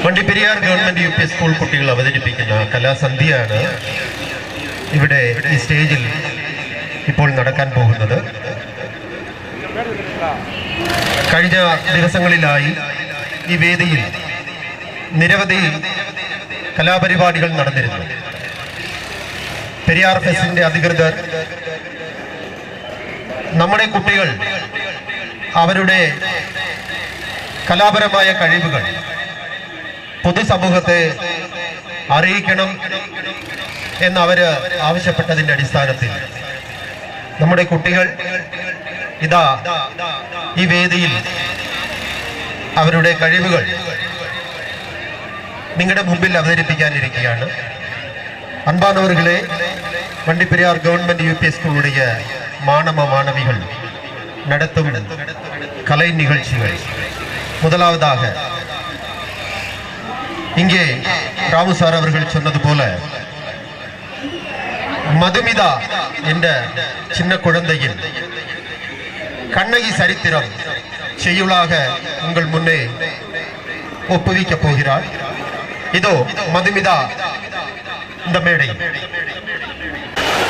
Vandiperiyar government U P school കുട്ടികൾ അവതരിപ്പിക്കുന്ന കലാസന്ധ്യയാണ് ഇവിടെ ഈ സ്റ്റേജിൽ ഇപ്പോൾ നടക്കാൻ പോകുന്നത്. കഴിഞ്ഞ ദിവസങ്ങളിലായി ഈ വേദിയിൽ നിരവധി കലാപരിപാടികൾ നടന്നിരുന്നു. പെരിയാർ ഫെസ്റ്റിന്റെ അധികൃതർ നമ്മുടെ കുട്ടികൾ അവരുടെ കലാപരമായ കഴിവുകൾ പൊതുസമൂഹത്തെ അറിയിക്കണം എന്നവര് ആവശ്യപ്പെട്ടതിന്റെ അടിസ്ഥാനത്തിൽ നമ്മുടെ കുട്ടികൾ ഇതാ ഈ വേദിയിൽ അവരുടെ കഴിവുകൾ നിങ്ങളുടെ മുമ്പിൽ അവതരിപ്പിക്കാനിരിക്കുകയാണ്. அன்பானவர்களே, வண்டிப்பெரியார் கவர்மெண்ட் யூபி ஸ்கூலுடைய மாணவ மாணவிகள் நடத்தும் கலை நிகழ்ச்சிகள். முதலாவதாக இங்கே ராமு சார் அவர்கள் சொன்னது போல மதுமிதா என்ற சின்ன குழந்தையின் கண்ணகி சரித்திரம் செய்யுளாக உங்கள் முன்னே ஒப்புவிக்க போகிறார். இதோ மதுமிதா இந்த மேடை.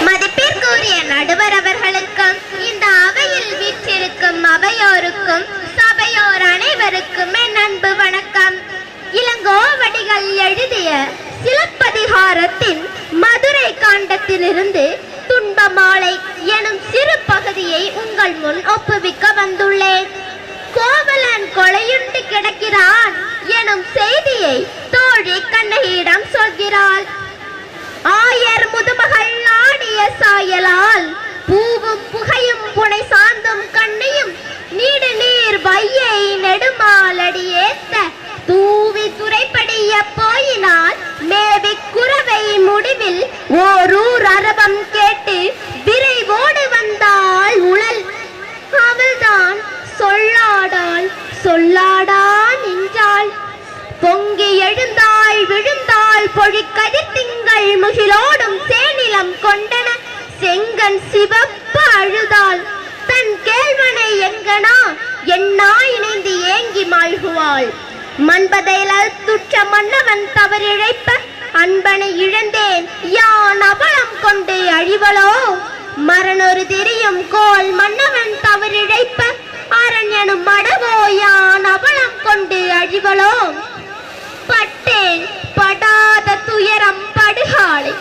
மதிப்பிற்குரிய நடுவர் அவர்களுக்கும் இந்த அவையில் வீற்றிருக்கும் அவையோருக்கும் சபையோர் அனைவருக்கும் என் அன்பு வணக்கம். இளங்கோவடிகள் எழுதிய சிலப்பதிகாரத்தின் மதுரை காண்டத்திலிருந்து துன்பமாலை எனும் சிறு பகுதியை உங்கள் முன் ஒப்புவிக்க வந்துள்ளேன். கோவலன் கொலையுண்டு கிடக்கிறான் எனும் செய்தியை தோழி கண்ணகியிடம் சொல்கிறாள். ஆயர் முதுமகள் ஆடிய சாயலால் பூவும் புகையும் புனை சாந்தும் கண்ணியும் நீடு நீர் வையை நெடுமாலடியேத்த தூவி துறைப்படிய போயினால் மேவி குறவை முடிவில் ஓரூர் அரபம் கேட்டு விரைவோடு வந்தாள் உழல். அவள்தான் சொல்லாடாள் சொல்லாடா நின்றாள். பொங்கி எழுந்தாள் விழுந்தாள் பொழிக்கதிர் திங்கள் முகிலோடும் சேனிலம் கொண்டன செங்கன் சிவப்பு அழுதாள். தன் கேள்வனை எங்கனா என்னா இணைந்து ஏங்கி மாழ்குவாள். மண்பதையில் துற்ற மன்னவன் தவறிழைப்ப அன்பனை இழந்தேன் யான் அவலம் கொண்டு அழிவளோ. மரணொரு திரியும் கோல் மன்னவன் தவறிழைப்ப அரண்யனும் மடவோ யான் அவலம் கொண்டு அழிவளோ. பட்டேன் படாத துயரம் படுகாலை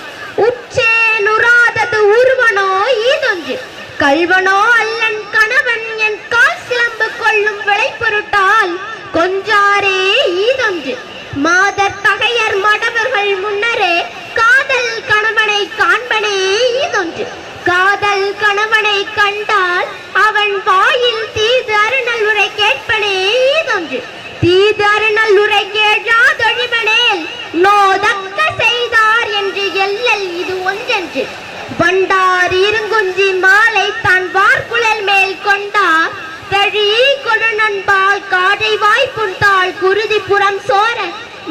உச்சேன் உறாதது உருவனோ ஈதொன்று கல்வனோ அல்லன் கணவன் என் கால் சிலம்பு கொள்ளும் விளை பொருட்டால் கொஞ்சாரே ஈதொன்று. மாதர் தகையர் மடவர்கள் முன்னரே காதல் கணவனை காண்பனே ஈதொன்று. காதல் கணவனை கண்டால் அவன் வாயில் தீது அருணல்லுரை கேட்பனே ஈதொன்று. தீது அருணல்லுரை கேளாதொழிவனேல் நோதக்க செய்தார் என்று எல்லல் இது ஒன்றென்று. வண்டார் இருங்குஞ்சி மாலை தான் வார்குழல் மேல் கொண்டார் தழி கொடுநண்பால் காடை வாய் புண்டாள் குருதி புறம் சோர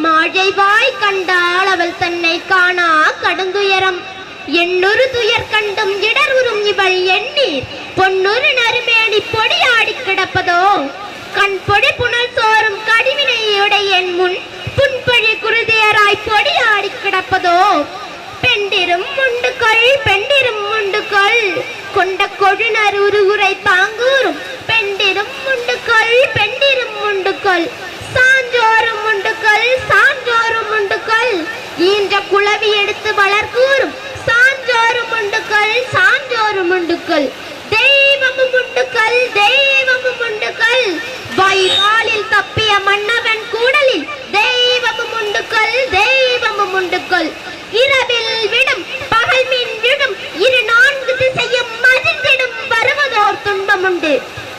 மாழை வாய் கண்டாள் அவள் தன்னை காணா கடுந்துயரம். எண்ணொரு துயர் கண்டும் இடருறும் இவள் எண்ணீர் பொன்னொரு நறுமேனி பொடியாடி கிடப்பதோ. கண் பொடி புனல் சோறும் கடிவினையுடைய என் முன் புன்பழி குருதியராய் பொடியாடி கிடப்பதோ. பெண்டிரும் முண்டுகள் பெண்டிரும் முண்டுகள் கொண்ட கொழுநர் உருகுரை தாங்கூரும் பெண்டிரும் முண்டுகள் பெண்டிரும் முண்டுகள் சான்றோரும் முண்டுகள் சான்றோரும் முண்டுகள் ஈன்ற குளவி எடுத்து வளர்க்கூறும் சான்றோரும் முண்டுகள் சான்றோரும் முண்டுகள் தெய்வமும் முண்டுகள் தெய்வமும் முண்டுகள் வாயில் தப்பிய மன்னவன் கூடலில் தெய்வமும் முண்டுகள் தெய்வமும் முண்டுகள் இரவில் விடும் பகல் மீன் விடும் இரு நான்கு திசையும் மதிந்திடும் வருவதோர் துன்பம் உண்டு.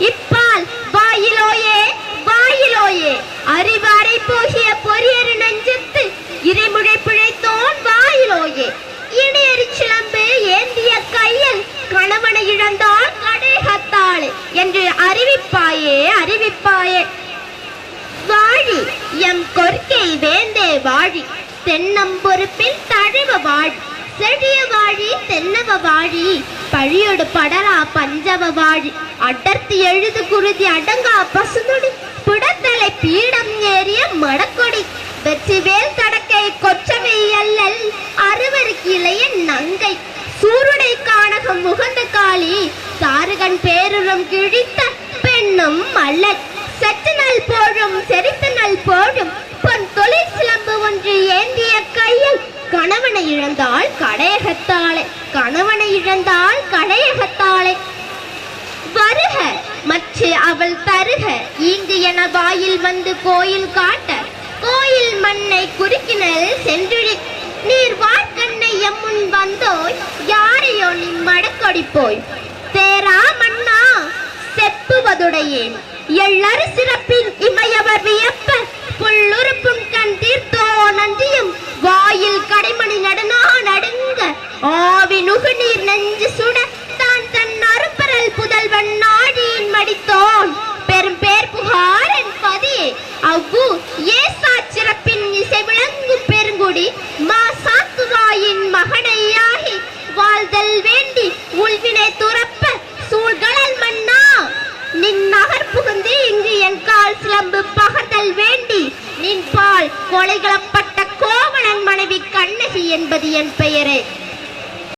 இப்பால் வாயிலோயே வாயிலோயே அறிவு அறை போகிய பொறியரு நெஞ்சத்து இறைமுறை பிழைத்தோன் வாயிலோயே. இணையறி சிலம்பு ஏந்திய கையில் கணவனை இழந்தாள் கடைகத்தாள் என்று அறிவிப்பாயே அறிவிப்பாயே. வாழி எம் கொற்கை வேந்தே வாழி தென்னம் பொறுப்பில் தழுவ வாழி செழிய வாழி தென்னவ வாழி பழியோடு படரா பஞ்சவ வாழி அடர்த்தி எழுது குருதி அடங்கா பசுநொடி புடத்தலை பீடம் ஏறிய மடக்கொடி வெற்றிவேல் தடக்கை கொச்சவை அல்லல் அறுவருக்கு இளைய நங்கை சூருடை காணகம் முகந்த காளி சாருகன் பேருரம் கிழித்த பெண்ணும் அல்லல் சற்று நல் போடும் செறித்த நல் போடும் பொன் தொழில் சிலம்பு ஒன்று ஏந்திய கையில் கணவனை இழந்தாள் கடையகத்தாளே கணவனை இழந்தாள் கடையகத்தாளே வருக மற்ற அவள் தருக ஈங்கு என வாயில் வந்து கோயில் காட்ட கோயில் மண்ணை குறுக்கினல் சென்றுழி நீர் வாழ்க்கண்ணை எம்முன் வந்தோய் யாரையோ நீ மடக்கொடிப்போய் தேரா மன்னா செப்புவதுடையேன் எள்ளறு சிறப்பின் இமையவர் வியப்ப புல்லுறுப்பும் கண் தீர்த்தோ நன்றியும் வாயில் கடைமணி நடனா நடுங்க ஆவி நுகுநீர் நெஞ்சு சுட தான் தன் அருப்பரல் புதல்வன் நாடியின் மடித்தோன் பெரும் பேர் புகாரன் பதியே அவ்வு ஏசா சிறப்பின் இசை விளங்கும் பெருங்குடி மா சாத்துவாயின் மகனையாகி வாழ்தல் வேண்டி உள்வினை துறப்ப சூழ்களல் மன்னா நின் நகர் புகுந்து இங்கு என் கால் சிலம்பு பகர்தல் வேண்டி நின் பால் கொலைகளப்பட்ட கோவலன் மனைவி கண்ணகி என்பது என் பெயரே.